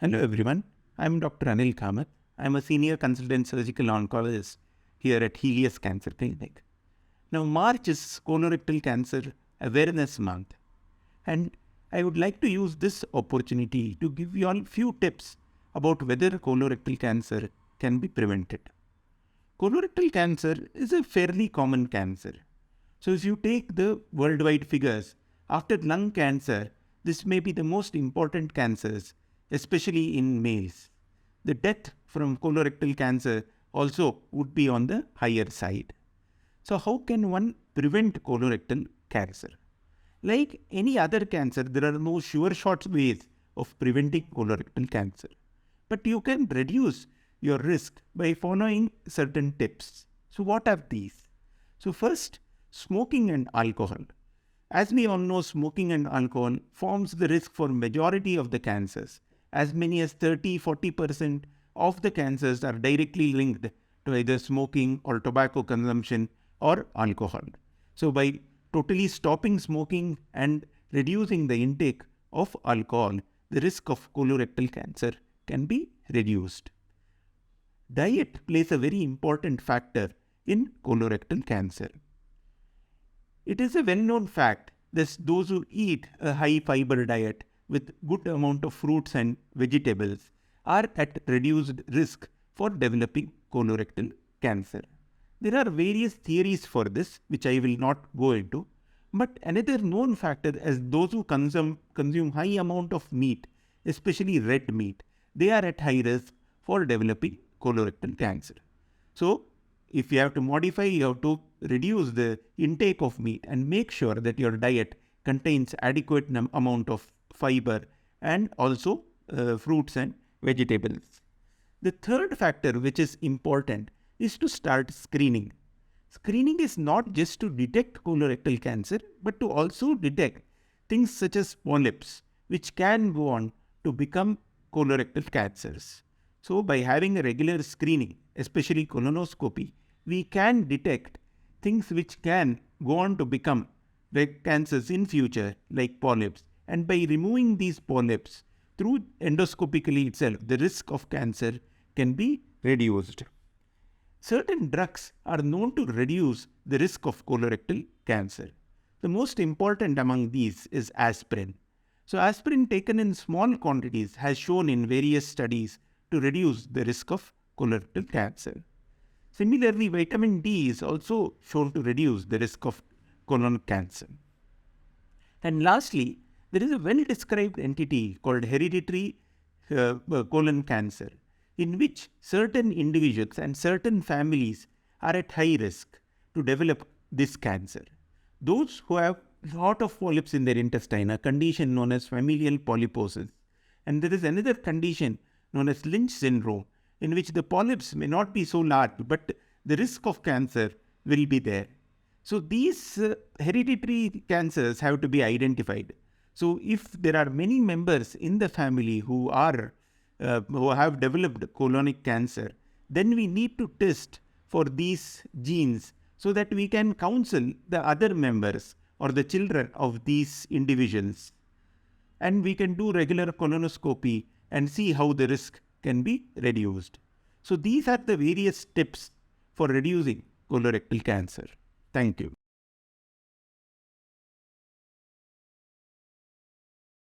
Hello everyone, I'm Dr. Anil Kamath. I'm a senior consultant surgical oncologist here at Healius Cancer Clinic. Now March is colorectal cancer awareness month, and I would like to use this opportunity to give you all few tips about whether colorectal cancer can be prevented. Colorectal cancer is a fairly common cancer. So if you take the worldwide figures, after lung cancer, this may be the most important cancers, especially in males. The death from colorectal cancer also would be on the higher side. So how can one prevent colorectal cancer? Like any other cancer, there are no sure shot ways of preventing colorectal cancer. But you can reduce your risk by following certain tips. So what are these? So first, smoking and alcohol. As we all know, smoking and alcohol forms the risk for majority of the cancers. As many as 30-40% of the cancers are directly linked to either smoking or tobacco consumption or alcohol. So by totally stopping smoking and reducing the intake of alcohol, the risk of colorectal cancer can be reduced. Diet plays a very important factor in colorectal cancer. It is a well-known fact that those who eat a high-fiber diet with good amount of fruits and vegetables are at reduced risk for developing colorectal cancer. There are various theories for this, which I will not go into, but another known factor is those who consume high amount of meat, especially red meat, they are at high risk for developing colorectal cancer. So, if you have to modify, you have to reduce the intake of meat and make sure that your diet contains adequate amount of fiber and also fruits and vegetables. The third factor which is important is to start screening. Screening is not just to detect colorectal cancer, but to also detect things such as polyps, which can go on to become colorectal cancers. So by having a regular screening, especially colonoscopy, we can detect things which can go on to become cancers in future, like polyps. And by removing these polyps through endoscopically itself, the risk of cancer can be reduced. Certain drugs are known to reduce the risk of colorectal cancer. The most important among these is aspirin. So aspirin taken in small quantities has shown in various studies to reduce the risk of colorectal cancer. Similarly, vitamin D is also shown to reduce the risk of colon cancer. And lastly, there is a well-described entity called hereditary colon cancer, in which certain individuals and certain families are at high risk to develop this cancer. Those who have a lot of polyps in their intestine, a condition known as familial polyposis. And there is another condition known as Lynch syndrome, in which the polyps may not be so large, but the risk of cancer will be there. So these hereditary cancers have to be identified. So if there are many members in the family who have developed colonic cancer, then we need to test for these genes so that we can counsel the other members or the children of these individuals. And we can do regular colonoscopy and see how the risk can be reduced. So these are the various tips for reducing colorectal cancer. Thank you.